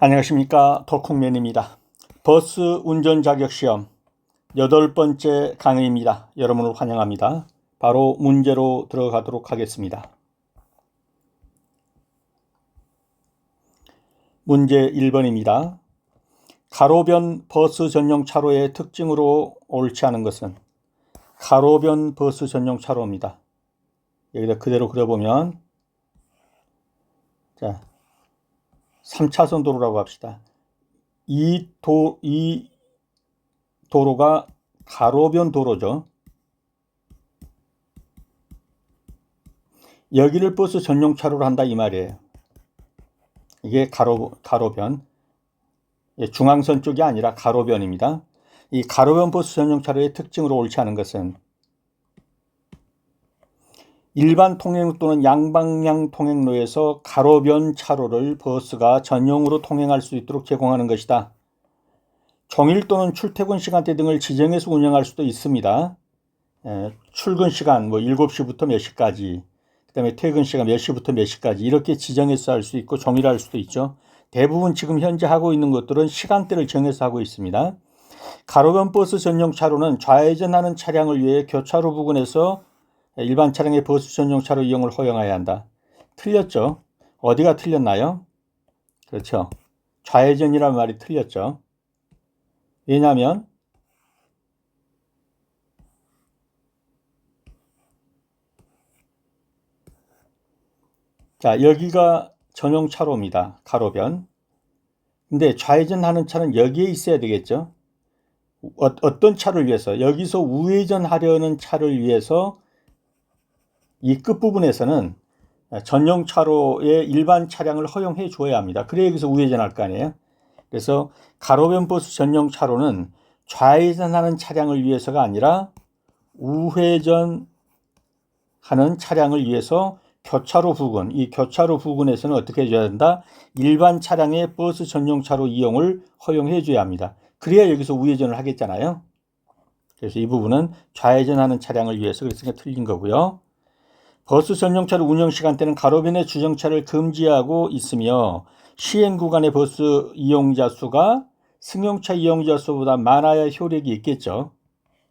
안녕하십니까, 덕홍맨입니다. 버스 운전 자격 시험 8번째 강의입니다. 여러분을 환영합니다. 바로 문제로 들어가도록 하겠습니다. 문제 1번입니다. 가로변 버스 전용 차로의 특징으로 옳지 않은 것은? 가로변 버스 전용 차로입니다. 여기다 그대로 그려보면, 자, 3차선 도로라고 합시다. 이 도로가 가로변 도로죠. 여기를 버스 전용 차로로 한다 이 말이에요. 이게 가로변. 중앙선 쪽이 아니라 가로변입니다. 이 가로변 버스 전용 차로의 특징으로 옳지 않은 것은 일반 통행로 또는 양방향 통행로에서 가로변 차로를 버스가 전용으로 통행할 수 있도록 제공하는 것이다. 종일 또는 출퇴근 시간대 등을 지정해서 운영할 수도 있습니다. 출근 시간 7시부터 몇 시까지, 그 다음에 퇴근 시간 몇 시부터 몇 시까지 이렇게 지정해서 할 수 있고 종일할 수도 있죠. 대부분 지금 현재 하고 있는 것들은 시간대를 정해서 하고 있습니다. 가로변 버스 전용 차로는 좌회전하는 차량을 위해 교차로 부근에서 일반 차량의 버스 전용 차로 이용을 허용해야 한다. 틀렸죠? 어디가 틀렸나요? 그렇죠. 좌회전이라는 말이 틀렸죠. 왜냐하면 자, 여기가 전용 차로입니다. 가로변. 근데 좌회전하는 차는 여기에 있어야 되겠죠. 어떤 차를 위해서? 여기서 우회전하려는 차를 위해서 이 끝부분에서는 전용 차로에 일반 차량을 허용해 줘야 합니다. 그래야 여기서 우회전할 거 아니에요. 그래서 가로변 버스 전용 차로는 좌회전하는 차량을 위해서가 아니라 우회전하는 차량을 위해서 교차로 부근, 이 교차로 부근에서는 어떻게 해줘야 된다? 일반 차량의 버스 전용 차로 이용을 허용해 줘야 합니다. 그래야 여기서 우회전을 하겠잖아요. 그래서 이 부분은 좌회전하는 차량을 위해서 그랬으니까 틀린 거고요. 버스 전용차로 운영 시간대는 가로변의 주정차를 금지하고 있으며 시행 구간의 버스 이용자 수가 승용차 이용자 수보다 많아야 효력이 있겠죠.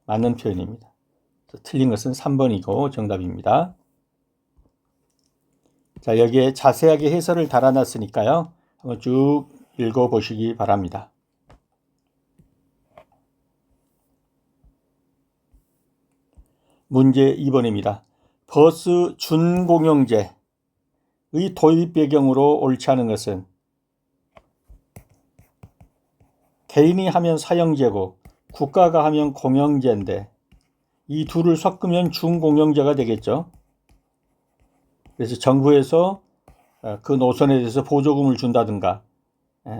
맞는 표현입니다. 틀린 것은 3번이고 정답입니다. 자, 여기에 자세하게 해설을 달아놨으니까요. 한번 쭉 읽어보시기 바랍니다. 문제 2번입니다. 버스 준공영제의 도입 배경으로 옳지 않은 것은? 개인이 하면 사형제고 국가가 하면 공영제인데 이 둘을 섞으면 준공영제가 되겠죠. 그래서 정부에서 그 노선에 대해서 보조금을 준다든가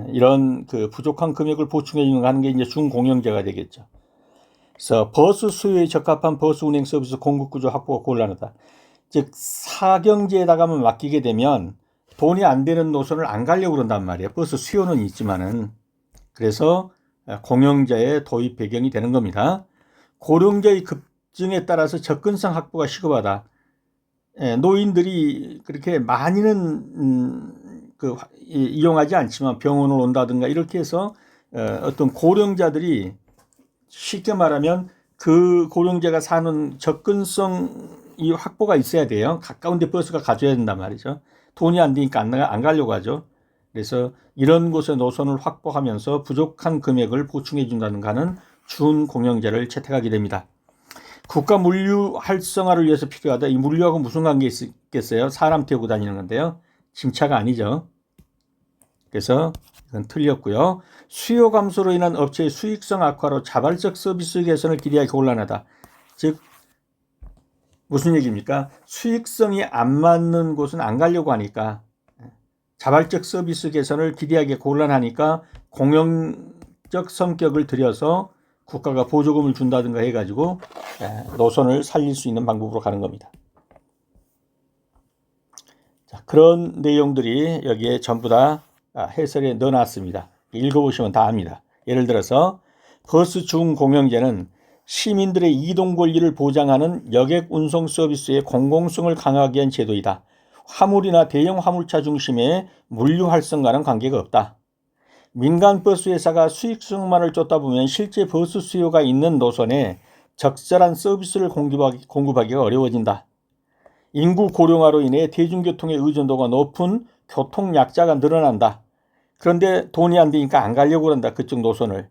이런 그 부족한 금액을 보충해 주는 거 하는 게 이제 준공영제가 되겠죠. 그래서 버스 수요에 적합한 버스 운행 서비스 공급 구조 확보가 곤란하다. 즉 사경제에다가만 맡기게 되면 돈이 안 되는 노선을 안 가려고 그런단 말이에요. 버스 수요는 있지만은. 그래서 공영제의 도입 배경이 되는 겁니다. 고령자의 급증에 따라서 접근성 확보가 시급하다. 노인들이 그렇게 많이는 이용하지 않지만 병원을 온다든가 이렇게 해서 어떤 고령자들이 쉽게 말하면 그 고령자가 사는 접근성이 확보가 있어야 돼요. 가까운 데 버스가 가줘야 된단 말이죠. 돈이 안 되니까 안 가려고 하죠. 그래서 이런 곳의 노선을 확보하면서 부족한 금액을 보충해 준다는 하는 준공영제를 채택하게 됩니다. 국가 물류 활성화를 위해서 필요하다. 이 물류하고 무슨 관계 있겠어요? 사람 태우고 다니는 건데요. 짐차가 아니죠. 그래서 이건 틀렸고요. 수요 감소로 인한 업체의 수익성 악화로 자발적 서비스 개선을 기대하기 곤란하다. 즉 무슨 얘기입니까? 수익성이 안 맞는 곳은 안 가려고 하니까 자발적 서비스 개선을 기대하기 곤란하니까 공영적 성격을 들여서 국가가 보조금을 준다든가 해가지고 노선을 살릴 수 있는 방법으로 가는 겁니다. 자, 그런 내용들이 여기에 전부 다 해설에 넣어놨습니다. 읽어보시면 다 압니다. 예를 들어서 버스 준공영제는 시민들의 이동 권리를 보장하는 여객 운송 서비스의 공공성을 강화하기 위한 제도이다. 화물이나 대형 화물차 중심의 물류 활성과는 관계가 없다. 민간 버스 회사가 수익성만을 쫓다 보면 실제 버스 수요가 있는 노선에 적절한 서비스를 공급하기가 어려워진다. 인구 고령화로 인해 대중교통의 의존도가 높은 교통약자가 늘어난다. 그런데 돈이 안 되니까 안 가려고 그런다. 그쪽 노선을.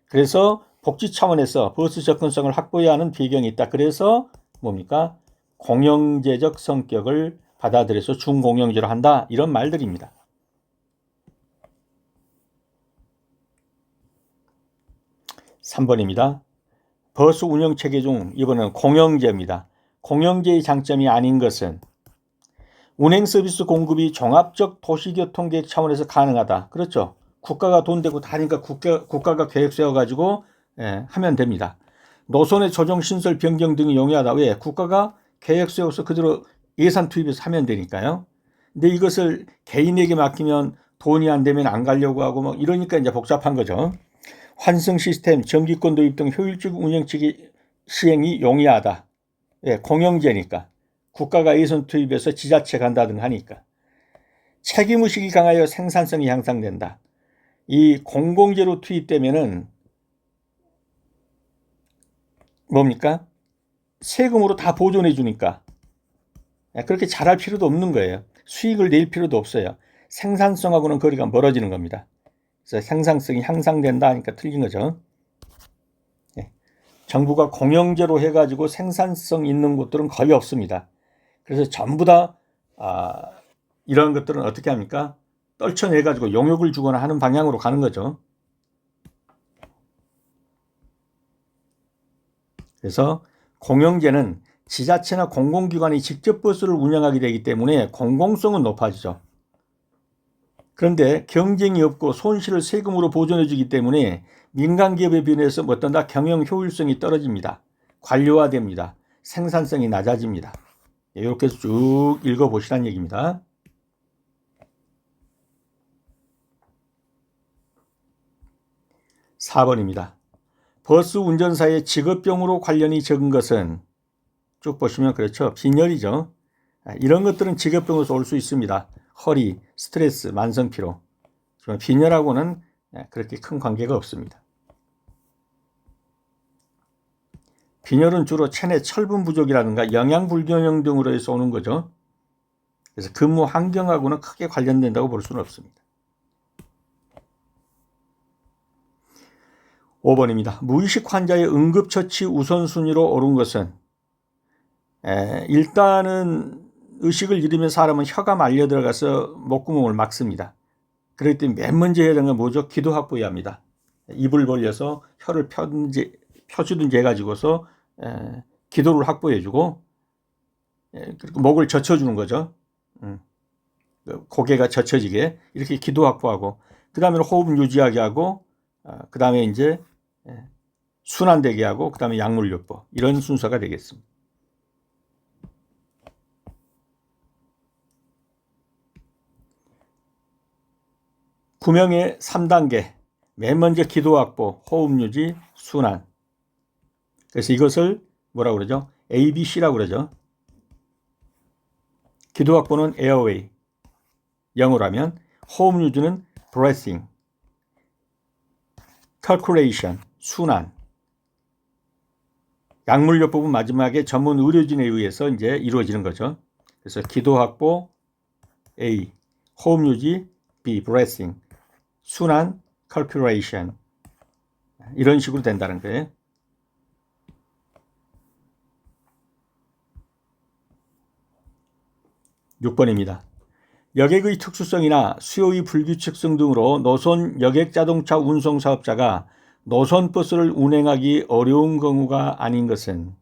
그래서 복지 차원에서 버스 접근성을 확보해야 하는 배경이 있다. 그래서 뭡니까? 공영제적 성격을 받아들여서 준공영제로 한다. 이런 말들입니다. 3번입니다. 버스 운영체계 중 이번에는 공영제입니다. 공영제의 장점이 아닌 것은 운행 서비스 공급이 종합적 도시교통계획 차원에서 가능하다. 그렇죠. 국가가 돈 대고 다니까 국가가 계획 세워가지고 하면 됩니다. 노선의 조정, 신설, 변경 등이 용이하다. 왜? 국가가 계획 세워서 그대로 예산 투입해서 하면 되니까요. 근데 이것을 개인에게 맡기면 돈이 안 되면 안 가려고 하고 뭐 이러니까 이제 복잡한 거죠. 환승 시스템, 정기권 도입 등 효율적 운영체계 시행이 용이하다. 예, 공영제니까. 국가가 예산 투입해서 지자체 간다든가 하니까. 책임의식이 강하여 생산성이 향상된다. 이 공공재로 투입되면은 뭡니까? 세금으로 다 보존해 주니까. 그렇게 잘할 필요도 없는 거예요. 수익을 낼 필요도 없어요. 생산성하고는 거리가 멀어지는 겁니다. 그래서 생산성이 향상된다 하니까 틀린 거죠. 정부가 공영제로 해가지고 생산성 있는 곳들은 거의 없습니다. 그래서 전부 다 이런 것들은 어떻게 합니까? 떨쳐내가지고 용역을 주거나 하는 방향으로 가는 거죠. 그래서 공영제는 지자체나 공공기관이 직접 버스를 운영하게 되기 때문에 공공성은 높아지죠. 그런데 경쟁이 없고 손실을 세금으로 보존해 주기 때문에 민간기업에 비해서 어떤다? 경영 효율성이 떨어집니다. 관료화됩니다. 생산성이 낮아집니다. 이렇게 쭉 읽어보시라는 얘기입니다. 4번입니다. 버스 운전사의 직업병으로 관련이 적은 것은 쭉 보시면 그렇죠. 빈혈이죠. 이런 것들은 직업병으로서 올 수 있습니다. 허리, 스트레스, 만성피로. 빈혈하고는 그렇게 큰 관계가 없습니다. 빈혈은 주로 체내 철분 부족이라든가 영양 불균형 등으로 해서 오는 거죠. 그래서 근무 환경하고는 크게 관련된다고 볼 수는 없습니다. 5번입니다. 무의식 환자의 응급처치 우선순위로 오른 것은 일단은 의식을 잃으면 사람은 혀가 말려 들어가서 목구멍을 막습니다. 그렇기 때문에 맨 먼저 해야 되는 건 뭐죠? 기도 확보해야 합니다. 입을 벌려서 혀를 펴주든지 해가지고서 기도를 확보해주고 그리고 목을 젖혀주는 거죠. 고개가 젖혀지게 이렇게 기도 확보하고 그 다음에 호흡 유지하게 하고 그 다음에 이제 순환되게 하고 그 다음에 약물 요법 이런 순서가 되겠습니다. 구명의 3단계 맨 먼저 기도 확보, 호흡 유지, 순환. 그래서 이것을 뭐라고 그러죠? ABC라고 그러죠. 기도 확보는 airway, 영어로 하면 호흡 유지는 breathing, calculation, 순환. 약물요법은 마지막에 전문 의료진에 의해서 이제 이루어지는 거죠. 그래서 기도 확보 A, 호흡 유지 B, breathing, 순환 calculation 이런 식으로 된다는 거예요. 6번입니다. 여객의 특수성이나 수요의 불규칙성 등으로 노선 여객 자동차 운송 사업자가 노선 버스를 운행하기 어려운 경우가 아닌 것은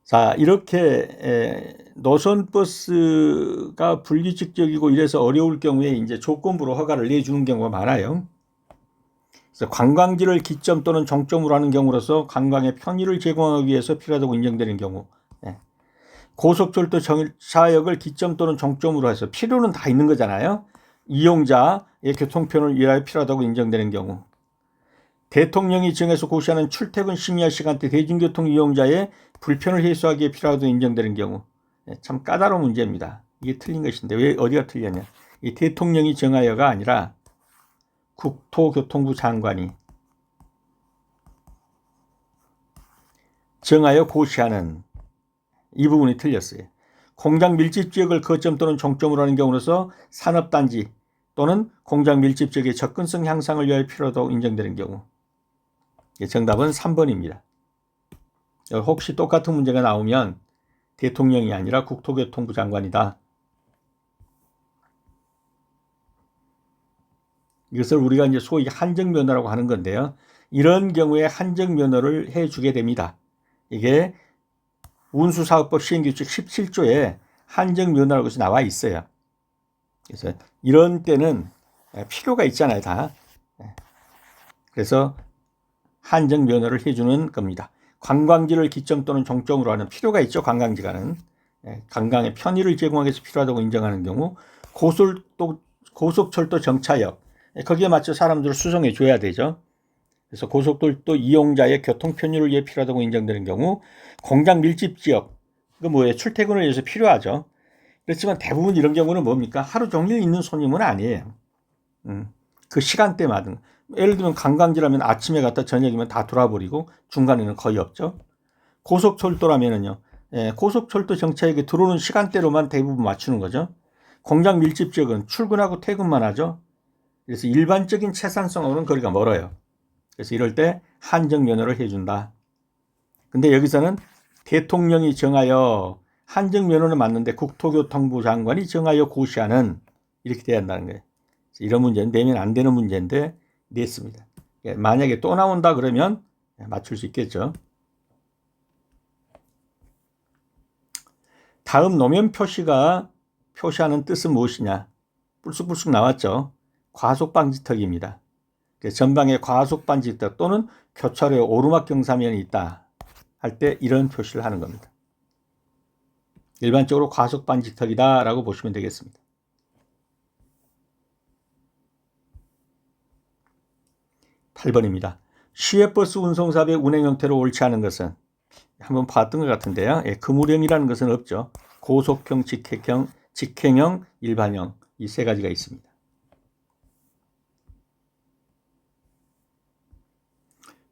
자 이렇게 노선 버스가 불규칙적이고 이래서 어려울 경우에 이제 조건부로 허가를 내주는 경우가 많아요. 그래서 관광지를 기점 또는 종점으로 하는 경우로서 관광의 편의를 제공하기 위해서 필요하다고 인정되는 경우 고속철도 정차역을 기점 또는 종점으로 해서 필요는 다 있는 거잖아요. 이용자의 교통편을 위하여 필요하다고 인정되는 경우 대통령이 정해서 고시하는 출퇴근 심야 시간대 대중교통 이용자의 불편을 해소하기 위해 필요하다고 인정되는 경우 참 까다로운 문제입니다. 이게 틀린 것인데 왜 어디가 틀렸냐. 이 대통령이 정하여가 아니라 국토교통부 장관이 정하여 고시하는 이 부분이 틀렸어요. 공장 밀집 지역을 거점 또는 종점으로 하는 경우로서 산업단지 또는 공장 밀집 지역의 접근성 향상을 위하여 필요하다고 인정되는 경우. 정답은 3번입니다. 혹시 똑같은 문제가 나오면 대통령이 아니라 국토교통부 장관이다. 이것을 우리가 이제 소위 한정면허라고 하는 건데요. 이런 경우에 한정면허를 해주게 됩니다. 이게 운수사업법 시행규칙 17조에 한정면허라고 해서 나와 있어요. 그래서 이런 때는 필요가 있잖아요, 다. 그래서 한정면허를 해주는 겁니다. 관광지를 기점 또는 종점으로 하는 필요가 있죠, 관광지가는. 관광의 편의를 제공하기 위해서 필요하다고 인정하는 경우, 고속철도 정차역, 거기에 맞춰 사람들을 수송해 줘야 되죠. 그래서 고속철도 이용자의 교통 편의를 위해 필요하다고 인정되는 경우, 공장 밀집 지역, 그 뭐예요? 출퇴근을 위해서 필요하죠. 그렇지만 대부분 이런 경우는 뭡니까? 하루 종일 있는 손님은 아니에요. 그 시간대마다. 예를 들면 관광지라면 아침에 갔다 저녁이면 다 돌아버리고 중간에는 거의 없죠. 고속철도라면은요, 고속철도 정차역에 들어오는 시간대로만 대부분 맞추는 거죠. 공장 밀집 지역은 출근하고 퇴근만 하죠. 그래서 일반적인 채산성하고는 거리가 멀어요. 그래서 이럴 때 한정면허를 해준다. 근데 여기서는 대통령이 정하여 한정면허는 맞는데 국토교통부 장관이 정하여 고시하는 이렇게 돼야 한다는 거예요. 이런 문제는 내면 안 되는 문제인데 냈습니다. 만약에 또 나온다 그러면 맞출 수 있겠죠. 다음 노면 표시가 표시하는 뜻은 무엇이냐? 불쑥불쑥 나왔죠. 과속방지턱입니다. 전방에 과속방지턱 또는 교차로에 오르막 경사면이 있다 할 때 이런 표시를 하는 겁니다. 일반적으로 과속방지턱이다 라고 보시면 되겠습니다. 8번입니다. 시외버스 운송사업의 운행 형태로 옳지 않은 것은 한번 봤던 것 같은데요. 그물형이라는 것은 없죠. 고속형, 직행형, 일반형 이 세 가지가 있습니다.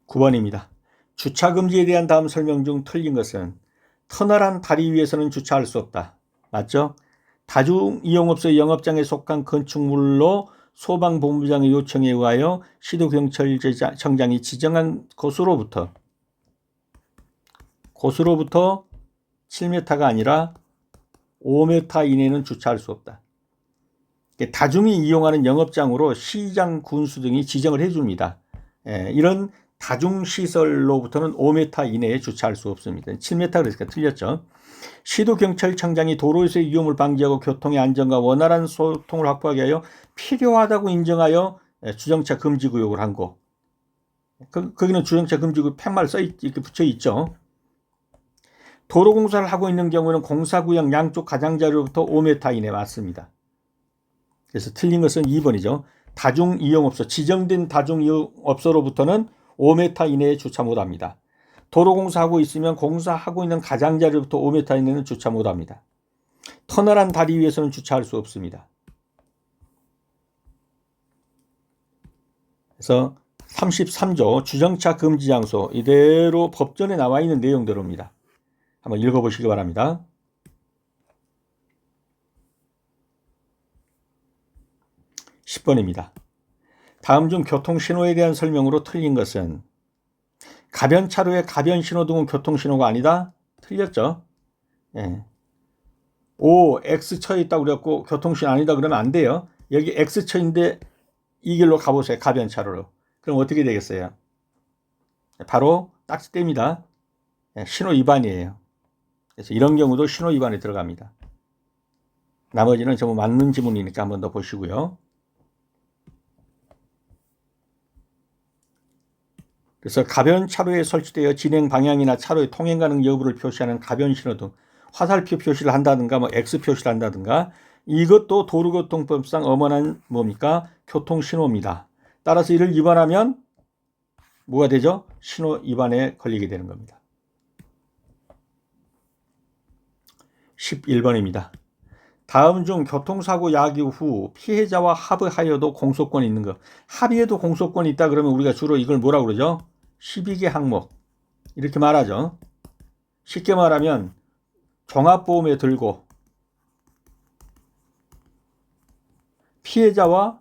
9번입니다. 주차금지에 대한 다음 설명 중 틀린 것은 터널한 다리 위에서는 주차할 수 없다. 맞죠? 다중이용업소의 영업장에 속한 건축물로 소방본부장의 요청에 의하여 시도경찰청장이 지정한 곳으로부터 7m가 아니라 5m 이내는 주차할 수 없다. 다중이 이용하는 영업장으로 시장, 군수 등이 지정을 해줍니다. 이런 다중시설로부터는 5m 이내에 주차할 수 없습니다. 7m 그러니까 틀렸죠. 시도경찰청장이 도로에서의 위험을 방지하고 교통의 안전과 원활한 소통을 확보하기 위하여 필요하다고 인정하여 주정차 금지구역을 한 곳. 거기는 주정차 금지구역 팻말 이렇게 붙여 있죠. 도로공사를 하고 있는 경우는 공사구역 양쪽 가장자리로부터 5m 이내 맞습니다. 그래서 틀린 것은 2번이죠. 다중이용업소, 지정된 다중이용업소로부터는 5m 이내에 주차 못합니다. 도로공사하고 있으면 공사하고 있는 가장자리로부터 5m 이내는 주차 못합니다. 터널한 다리 위에서는 주차할 수 없습니다. 그래서 33조 주정차 금지 장소 이대로 법전에 나와 있는 내용대로입니다. 한번 읽어보시기 바랍니다. 10번입니다. 다음 중 교통신호에 대한 설명으로 틀린 것은 가변차로의 가변신호등은 교통신호가 아니다? 틀렸죠? X처에 있다고 그랬고 교통신호 아니다 그러면 안 돼요. 여기 X처인데 이 길로 가보세요. 가변차로로. 그럼 어떻게 되겠어요? 바로 딱지뗍니다. 신호 위반이에요. 그래서 이런 경우도 신호 위반에 들어갑니다. 나머지는 전부 맞는 지문이니까 한번 더 보시고요. 그래서 가변 차로에 설치되어 진행 방향이나 차로의 통행 가능 여부를 표시하는 가변 신호등, 화살표 표시를 한다든가 X 표시를 한다든가 이것도 도로교통법상 엄연한 뭡니까? 교통신호입니다. 따라서 이를 위반하면 뭐가 되죠? 신호 위반에 걸리게 되는 겁니다. 11번입니다. 다음 중 교통사고 야기 후 피해자와 합의하여도 공소권이 있는 것. 합의해도 공소권이 있다 그러면 우리가 주로 이걸 뭐라고 그러죠? 12개 항목 이렇게 말하죠. 쉽게 말하면 종합보험에 들고 피해자와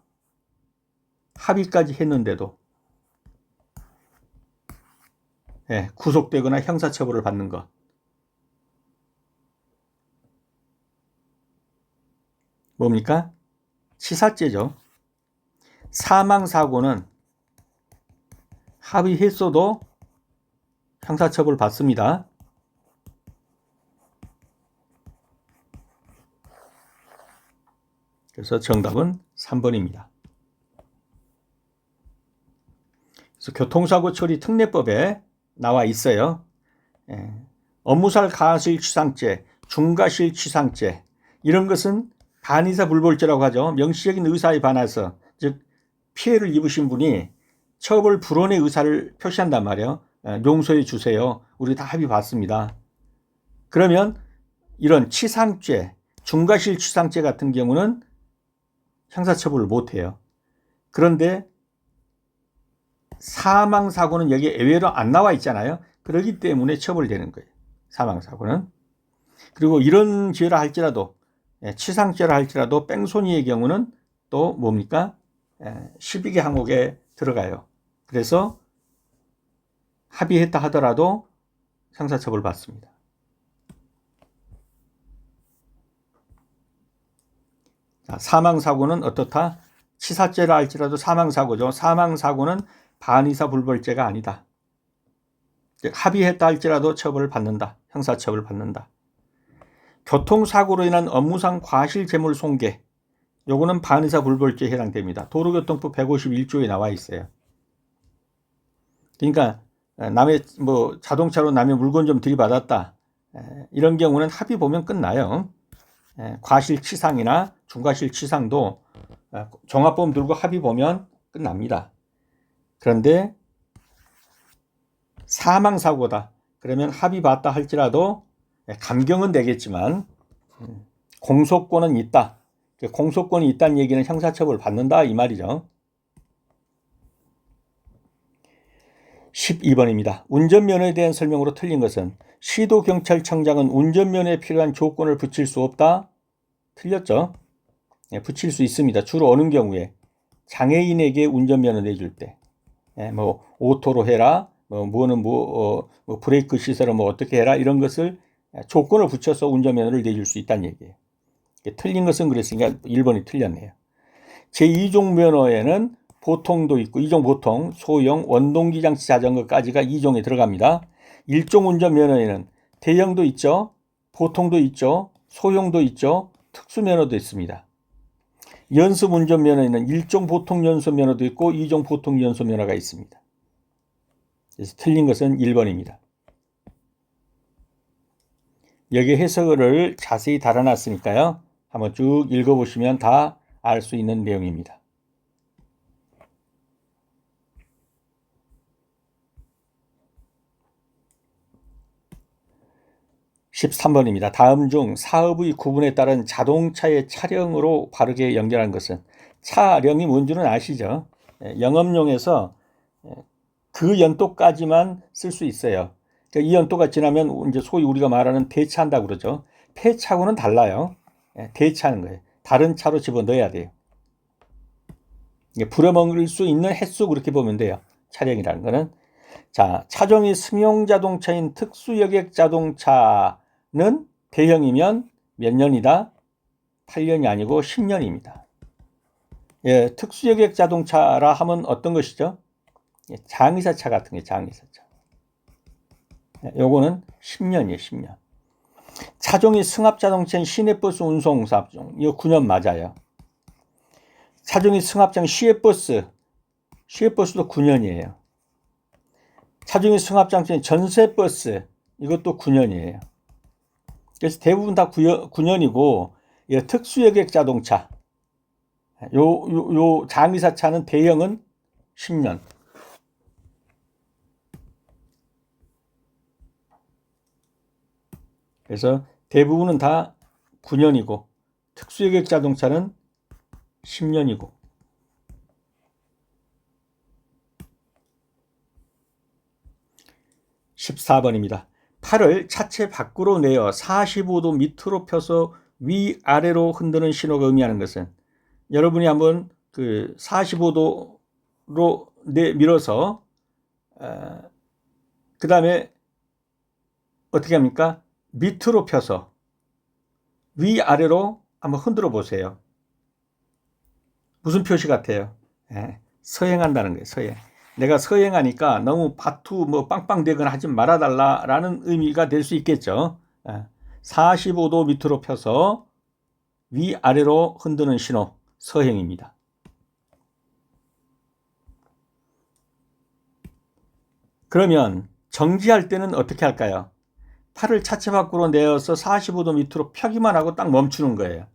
합의까지 했는데도 구속되거나 형사처벌을 받는 것. 뭡니까? 치사죄죠. 사망사고는 합의했어도 형사처벌 받습니다. 그래서 정답은 3번입니다. 그래서 교통사고 처리 특례법에 나와 있어요. 업무상 과실치상죄, 중과실치상죄 이런 것은 반의사 불벌죄라고 하죠. 명시적인 의사에 반해서 즉 피해를 입으신 분이 처벌 불원의 의사를 표시한단 말이에요. 용서해 주세요. 우리 다 합의 봤습니다. 그러면 이런 치상죄, 중과실치상죄 같은 경우는 형사처벌을 못해요. 그런데 사망사고는 여기 예외로 안 나와 있잖아요. 그렇기 때문에 처벌되는 거예요. 사망사고는. 그리고 이런 죄라 할지라도 치상죄라 할지라도 뺑소니의 경우는 또 뭡니까? 12개 항목에 들어가요. 그래서 합의했다 하더라도 형사처벌 받습니다. 자, 사망사고는 어떻다? 치사죄라 할지라도 사망사고죠. 사망사고는 반의사 불벌죄가 아니다. 합의했다 할지라도 처벌을 받는다. 형사처벌을 받는다. 교통사고로 인한 업무상 과실재물 손괴. 요거는 반의사 불벌죄에 해당됩니다. 도로교통법 151조에 나와 있어요. 그러니까 남의 자동차로 남의 물건 좀 들이받았다. 이런 경우는 합의 보면 끝나요. 과실치상이나 중과실치상도 종합보험 들고 합의 보면 끝납니다. 그런데 사망사고다. 그러면 합의 봤다 할지라도 감경은 되겠지만 공소권은 있다. 공소권이 있다는 얘기는 형사처벌 받는다 이 말이죠. 12번입니다. 운전면허에 대한 설명으로 틀린 것은 시도경찰청장은 운전면허에 필요한 조건을 붙일 수 없다. 틀렸죠. 붙일 수 있습니다. 주로 어느 경우에 장애인에게 운전면허 내줄 때 오토로 해라 브레이크 시설을 어떻게 해라 이런 것을 조건을 붙여서 운전면허를 내줄 수 있다는 얘기예요. 틀린 것은 그랬으니까 1번이 틀렸네요. 제2종 면허에는 보통도 있고 2종 보통, 소형, 원동기장치 자전거까지가 2종에 들어갑니다. 1종 운전면허에는 대형도 있죠. 보통도 있죠. 소형도 있죠. 특수면허도 있습니다. 연습 운전면허에는 1종 보통 연습면허도 있고 2종 보통 연습면허가 있습니다. 그래서 틀린 것은 1번입니다. 여기 해석을 자세히 달아놨으니까요. 한번 쭉 읽어보시면 다 알 수 있는 내용입니다. 13번입니다. 다음 중 사업의 구분에 따른 자동차의 차량으로 바르게 연결한 것은 차량이 뭔지는 아시죠? 영업용에서 그 연도까지만 쓸 수 있어요. 그러니까 이 연도가 지나면 이제 소위 우리가 말하는 폐차한다고 그러죠. 폐차하고는 달라요. 대차하는 거예요. 다른 차로 집어넣어야 돼요. 부려먹을 수 있는 횟수 그렇게 보면 돼요. 차량이라는 거는. 자, 차종이 승용자동차인 특수여객 자동차는 대형이면 몇 년이다? 8년이 아니고 10년입니다. 특수여객 자동차라 하면 어떤 것이죠? 장의사차 같은 게 장의사차. 요거는 10년이에요, 10년. 차종이 승합자동차인 시내버스 운송사업종, 이거 9년 맞아요. 차종이 승합장 시외버스도 9년이에요. 차종이 승합장인 전세버스, 이것도 9년이에요. 그래서 대부분 다 9년이고, 특수여객 자동차, 요 장의사차는 대형은 10년. 그래서 대부분은 다 9년이고 특수회계 자동차는 10년이고 14번입니다. 팔을 차체 밖으로 내어 45도 밑으로 펴서 위아래로 흔드는 신호가 의미하는 것은, 여러분이 한번 그 45도로 밀어서 그 다음에 어떻게 합니까? 밑으로 펴서 위아래로 한번 흔들어 보세요. 무슨 표시 같아요? 서행한다는 거예요. 서행. 내가 서행하니까 너무 바투 뭐 빵빵 대거나 하지 말아달라라는 의미가 될 수 있겠죠. 45도 밑으로 펴서 위아래로 흔드는 신호, 서행입니다. 그러면 정지할 때는 어떻게 할까요? 팔을 차체 밖으로 내어서 45도 밑으로 펴기만 하고 딱 멈추는 거예요.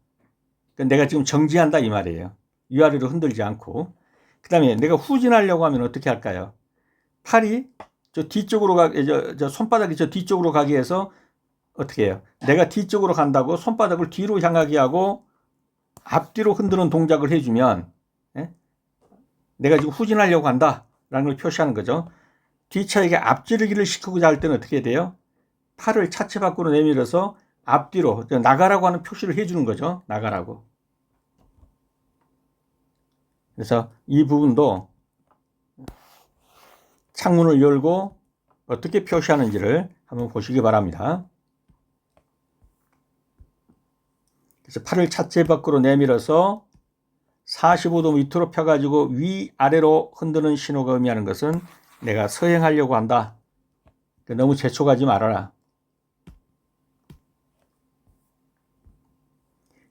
그러니까 내가 지금 정지한다 이 말이에요. 위아래로 흔들지 않고. 그 다음에 내가 후진하려고 하면 어떻게 할까요? 팔이 저 뒤쪽으로 저 손바닥이 저 뒤쪽으로 가게 해서 어떻게 해요? 내가 뒤쪽으로 간다고 손바닥을 뒤로 향하게 하고 앞뒤로 흔드는 동작을 해주면, 내가 지금 후진하려고 한다라는 걸 표시하는 거죠. 뒤차에게 앞지르기를 시키고자 할 때는 어떻게 돼요? 팔을 차체 밖으로 내밀어서 앞뒤로 나가라고 하는 표시를 해주는 거죠. 나가라고. 그래서 이 부분도 창문을 열고 어떻게 표시하는지를 한번 보시기 바랍니다. 그래서 팔을 차체 밖으로 내밀어서 45도 밑으로 펴가지고 위아래로 흔드는 신호가 의미하는 것은 내가 서행하려고 한다. 너무 재촉하지 말아라.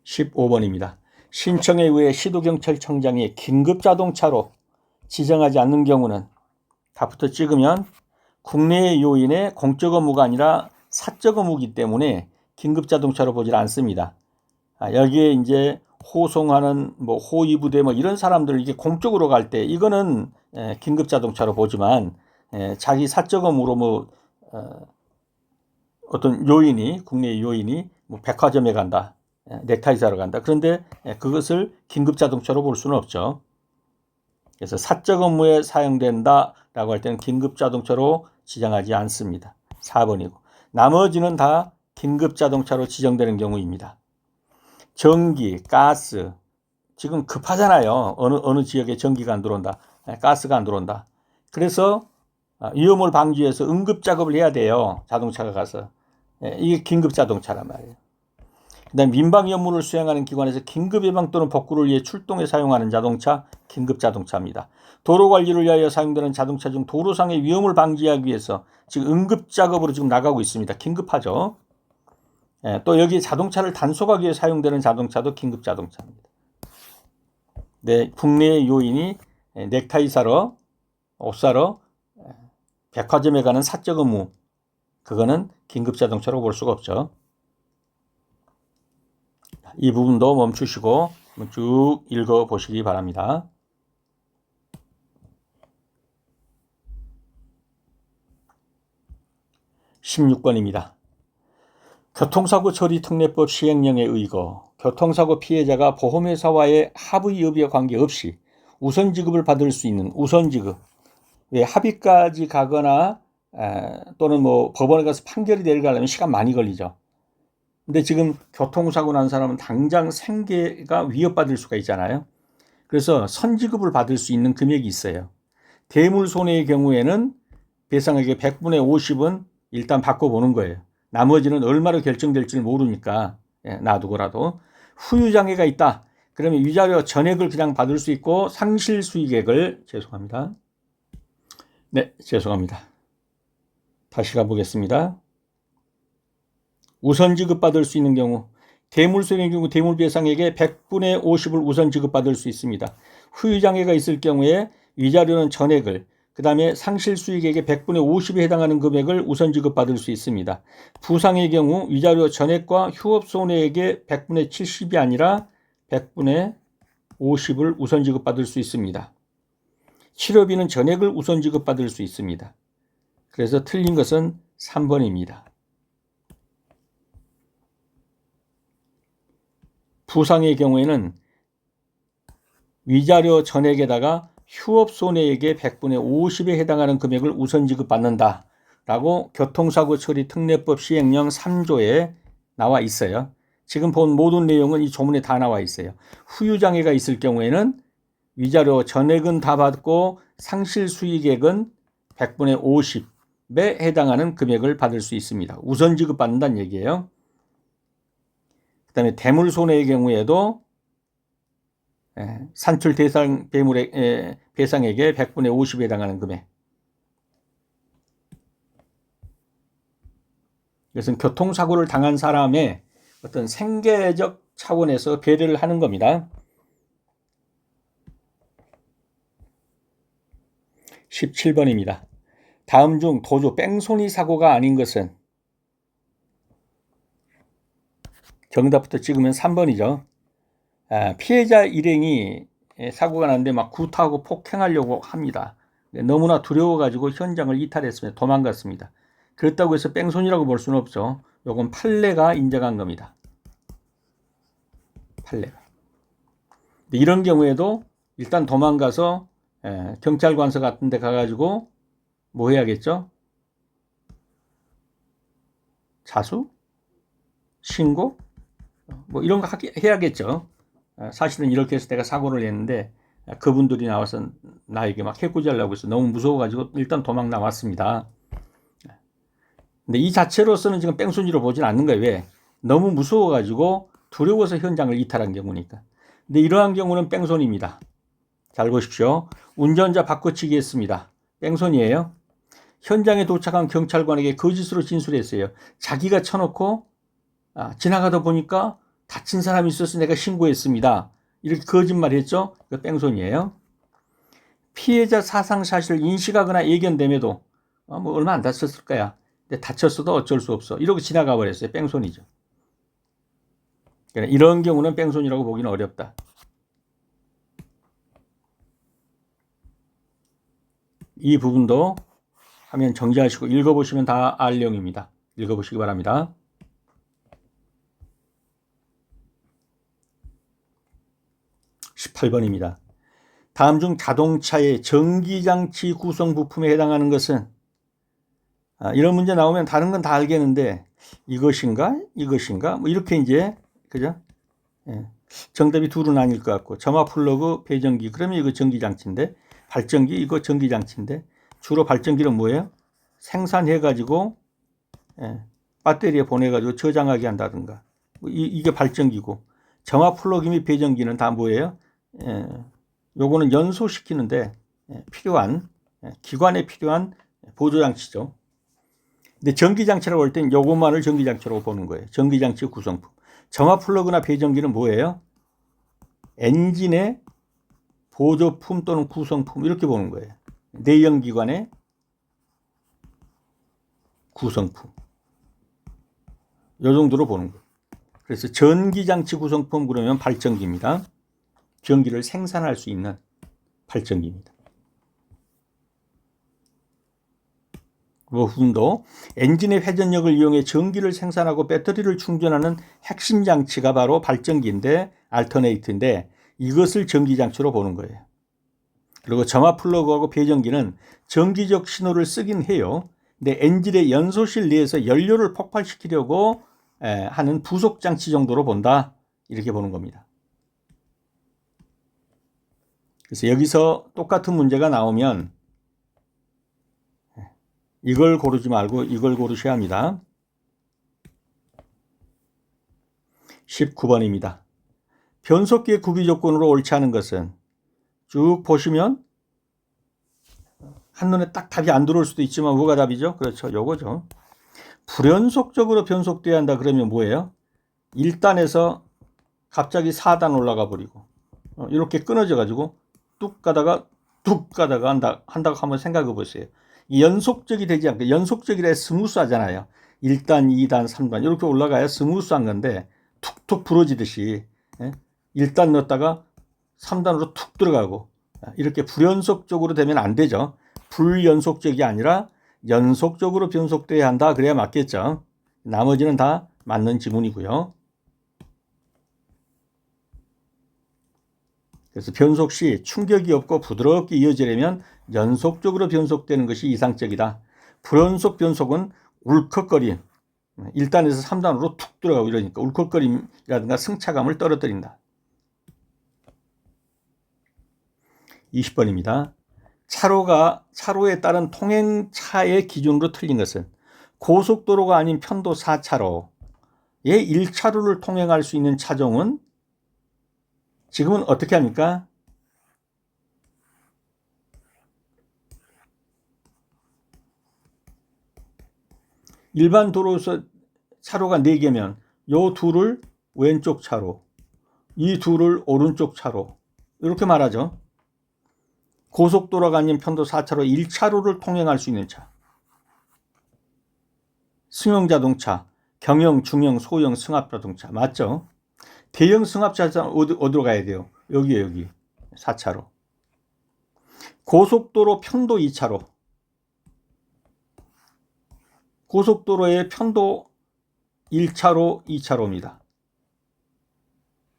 15번입니다. 신청에 의해 시도경찰청장이 긴급자동차로 지정하지 않는 경우는, 답부터 찍으면 국내의 요인의 공적 업무가 아니라 사적 업무이기 때문에 긴급자동차로 보질 않습니다. 여기에 이제 호송하는 뭐 호위부대 뭐 이런 사람들 이게 공적으로 갈 때 이거는 긴급자동차로 보지만, 자기 사적 업무로 뭐 어떤 요인이, 국내의 요인이 뭐 백화점에 간다, 넥타이 사러 간다. 그런데 그것을 긴급자동차로 볼 수는 없죠. 그래서 사적 업무에 사용된다라고 할 때는 긴급자동차로 지정하지 않습니다. 4번이고 나머지는 다 긴급자동차로 지정되는 경우입니다. 전기, 가스, 지금 급하잖아요. 어느 지역에 전기가 안 들어온다, 가스가 안 들어온다. 그래서 위험을 방지해서 응급작업을 해야 돼요. 자동차가 가서. 이게 긴급자동차란 말이에요. 그다음 민방위 업무를 수행하는 기관에서 긴급예방 또는 복구를 위해 출동에 사용하는 자동차, 긴급자동차입니다. 도로관리를 위하여 사용되는 자동차 중 도로상의 위험을 방지하기 위해서 지금 응급작업으로 지금 나가고 있습니다. 긴급하죠. 또 여기 자동차를 단속하기 위해 사용되는 자동차도 긴급자동차입니다. 네, 국내의 요인이 넥타이 사러, 옷 사러, 백화점에 가는 사적 업무, 그거는 긴급자동차로 볼 수가 없죠. 이 부분도 멈추시고 쭉 읽어보시기 바랍니다. 16번입니다. 교통사고 처리 특례법 시행령에 의거 교통사고 피해자가 보험회사와의 합의 여부에 관계없이 우선 지급을 받을 수 있는 우선 지급, 왜 합의까지 가거나 또는 뭐 법원에 가서 판결이 내려가려면 시간 많이 걸리죠. 근데 지금 교통사고 난 사람은 당장 생계가 위협받을 수가 있잖아요. 그래서 선지급을 받을 수 있는 금액이 있어요. 대물손해의 경우에는 배상액의 100분의 50은 일단 바꿔보는 거예요. 나머지는 얼마로 결정될지를 모르니까 놔두고라도. 후유장애가 있다. 그러면 위자료 전액을 그냥 받을 수 있고 상실수익액을, 죄송합니다. 다시 가보겠습니다. 우선 지급받을 수 있는 경우, 대물손해의 경우 대물배상액의 100분의 50을 우선 지급받을 수 있습니다. 후유장애가 있을 경우에 위자료는 전액을, 그 다음에 상실수익액의 100분의 50에 해당하는 금액을 우선 지급받을 수 있습니다. 부상의 경우 위자료 전액과 휴업손해액의 100분의 70이 아니라 100분의 50을 우선 지급받을 수 있습니다. 치료비는 전액을 우선 지급받을 수 있습니다. 그래서 틀린 것은 3번입니다. 부상의 경우에는 위자료 전액에다가 휴업손해액의 100분의 50에 해당하는 금액을 우선 지급받는다 라고 교통사고 처리 특례법 시행령 3조에 나와 있어요. 지금 본 모든 내용은 이 조문에 다 나와 있어요. 후유장애가 있을 경우에는 위자료 전액은 다 받고 상실 수익액은 100분의 50에 해당하는 금액을 받을 수 있습니다. 우선 지급받는다는 얘기예요. 그 다음에 대물손해의 경우에도 산출 대상 배물의 배상액의 100분의 50에 해당하는 금액. 이것은 교통사고를 당한 사람의 어떤 생계적 차원에서 배려를 하는 겁니다. 17번입니다. 다음 중 도주 뺑소니 사고가 아닌 것은? 정답부터 찍으면 3번이죠. 피해자 일행이 사고가 났는데 막 구타하고 폭행하려고 합니다. 너무나 두려워가지고 현장을 이탈했습니다. 도망갔습니다. 그렇다고 해서 뺑소니라고 볼 수는 없죠. 요건 판례가 인정한 겁니다. 판례가. 이런 경우에도 일단 도망가서 경찰관서 같은 데 가가지고 뭐 해야겠죠? 자수? 신고? 뭐 이런 거 해야겠죠. 사실은 이렇게 해서 내가 사고를 냈는데 그분들이 나와서 나에게 막 해코지하려고 해서 너무 무서워가지고 일단 도망 나왔습니다. 근데 이 자체로서는 지금 뺑소니로 보진 않는 거예요. 왜? 너무 무서워가지고 두려워서 현장을 이탈한 경우니까. 근데 이러한 경우는 뺑소니입니다. 잘 보십시오. 운전자 바꿔치기 했습니다. 뺑소니예요. 현장에 도착한 경찰관에게 거짓으로 진술했어요. 자기가 쳐놓고 지나가다 보니까 다친 사람이 있어서 내가 신고했습니다. 이렇게 거짓말했죠. 그 뺑소니예요. 피해자 사상 사실을 인식하거나 예견됨에도 뭐 얼마 안 다쳤을 거야. 근데 다쳤어도 어쩔 수 없어. 이러고 지나가 버렸어요. 뺑소니죠. 그러니까 이런 경우는 뺑소니라고 보기는 어렵다. 이 부분도 화면 정지하시고 읽어보시면 다 알 내용입니다. 읽어보시기 바랍니다. 18번입니다. 다음 중 자동차의 전기장치 구성 부품에 해당하는 것은? 이런 문제 나오면 다른 건 다 알겠는데 이것인가? 이것인가? 뭐 이렇게 이제 그죠? 정답이 둘은 아닐 것 같고 점화 플러그 배전기 그러면 이거 전기장치인데 발전기 이거 전기장치인데 주로 발전기는 뭐예요? 생산해 가지고 배터리에 보내 가지고 저장하게 한다든가 이게 발전기고 점화 플러그 및 배전기는 다 뭐예요? 요거는 연소시키는데 필요한 기관에 필요한 보조장치죠. 근데 전기장치라고 할 땐 요것만을 전기장치라고 보는 거예요. 전기장치 구성품. 점화 플러그나 배전기는 뭐예요? 엔진의 보조품 또는 구성품 이렇게 보는 거예요. 내연기관의 구성품. 요 정도로 보는 거예요. 그래서 전기장치 구성품 그러면 발전기입니다. 전기를 생산할 수 있는 발전기입니다. 그 부분도 엔진의 회전력을 이용해 전기를 생산하고 배터리를 충전하는 핵심 장치가 바로 발전기인데 알터네이트인데 이것을 전기장치로 보는 거예요. 그리고 점화 플러그하고 배전기는 전기적 신호를 쓰긴 해요. 근데 엔진의 연소실 내에서 연료를 폭발시키려고 하는 부속장치 정도로 본다. 이렇게 보는 겁니다. 그래서 여기서 똑같은 문제가 나오면 이걸 고르지 말고 이걸 고르셔야 합니다. 19번입니다. 변속기의 구비 조건으로 옳지 않은 것은? 쭉 보시면 한눈에 딱 답이 안 들어올 수도 있지만 뭐가 답이죠? 그렇죠. 요거죠. 불연속적으로 변속돼야 한다 그러면 뭐예요? 1단에서 갑자기 4단 올라가 버리고 이렇게 끊어져 가지고 뚝 가다가 한다고 한번 생각해 보세요. 연속적이 되지 않고 연속적이라 스무스하잖아요. 1단, 2단, 3단 이렇게 올라가야 스무스한 건데 툭툭 부러지듯이 1단 넣었다가 3단으로 툭 들어가고 이렇게 불연속적으로 되면 안 되죠. 불연속적이 아니라 연속적으로 변속돼야 한다. 그래야 맞겠죠. 나머지는 다 맞는 지문이고요. 그래서 변속 시 충격이 없고 부드럽게 이어지려면 연속적으로 변속되는 것이 이상적이다. 불연속 변속은 울컥거림, 1단에서 3단으로 툭 들어가고 이러니까 울컥거림이라든가 승차감을 떨어뜨린다. 20번입니다. 차로에 따른 통행차의 기준으로 틀린 것은 고속도로가 아닌 편도 4차로에 1차로를 통행할 수 있는 차종은 지금은 어떻게 합니까? 일반 도로에서 차로가 4개면 요 둘을 왼쪽 차로, 이 둘을 오른쪽 차로 이렇게 말하죠. 고속도로가 아닌 편도 4차로 1차로를 통행할 수 있는 차. 승용자동차, 경영, 중형, 소형 승합자동차 맞죠? 대형 승합자동차 어디로 가야 돼요? 여기 4차로. 고속도로 편도 2차로. 고속도로의 편도 1차로, 2차로입니다.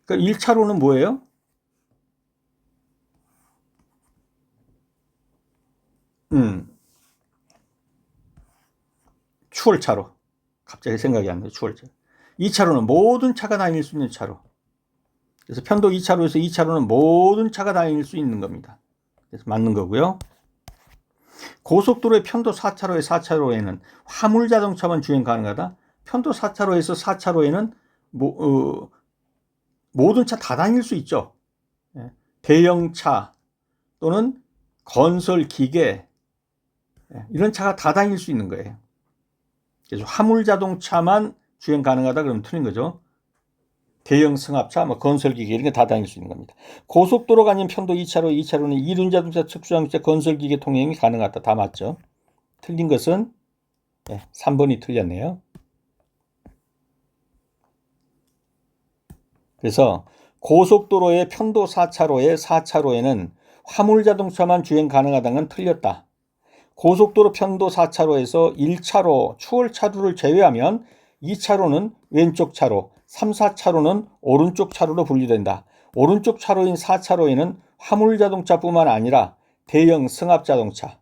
그러니까 1차로는 뭐예요? 추월차로. 갑자기 생각이 안 나요. 추월차. 2차로는 모든 차가 다닐 수 있는 차로. 그래서 편도 2차로에서 2차로는 모든 차가 다닐 수 있는 겁니다. 그래서 맞는 거고요. 고속도로의 편도 4차로의 4차로에는 화물 자동차만 주행 가능하다. 편도 4차로에서 4차로에는 모든 차 다 다닐 수 있죠. 대형차 또는 건설 기계 이런 차가 다 다닐 수 있는 거예요. 그래서 화물 자동차만 주행 가능하다 그러면 틀린 거죠. 대형 승합차, 건설기계 이런 게 다 다닐 수 있는 겁니다. 고속도로가 아닌 편도 2차로, 2차로는 이륜자동차, 특수자동차, 건설기계 통행이 가능하다. 다 맞죠. 틀린 것은 3번이 틀렸네요. 그래서 고속도로의 편도 4차로의 4차로에는 화물자동차만 주행 가능하다는 건 틀렸다. 고속도로 편도 4차로에서 1차로 추월차로를 제외하면 2차로는 왼쪽 차로, 3, 4차로는 오른쪽 차로로 분류된다. 오른쪽 차로인 4차로에는 화물자동차뿐만 아니라 대형 승합자동차,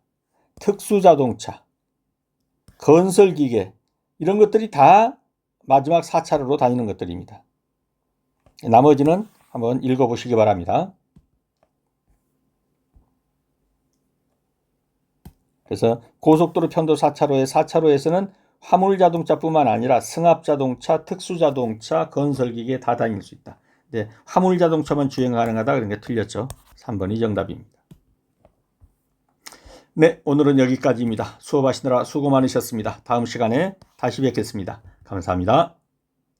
특수자동차, 건설기계 이런 것들이 다 마지막 4차로로 다니는 것들입니다. 나머지는 한번 읽어보시기 바랍니다. 그래서 고속도로 편도 4차로의 4차로에서는 화물자동차뿐만 아니라 승합자동차, 특수자동차, 건설기계 다 다닐 수 있다. 네, 화물자동차만 주행 가능하다 그런 게 틀렸죠. 3번이 정답입니다. 네, 오늘은 여기까지입니다. 수업하시느라 수고 많으셨습니다. 다음 시간에 다시 뵙겠습니다. 감사합니다.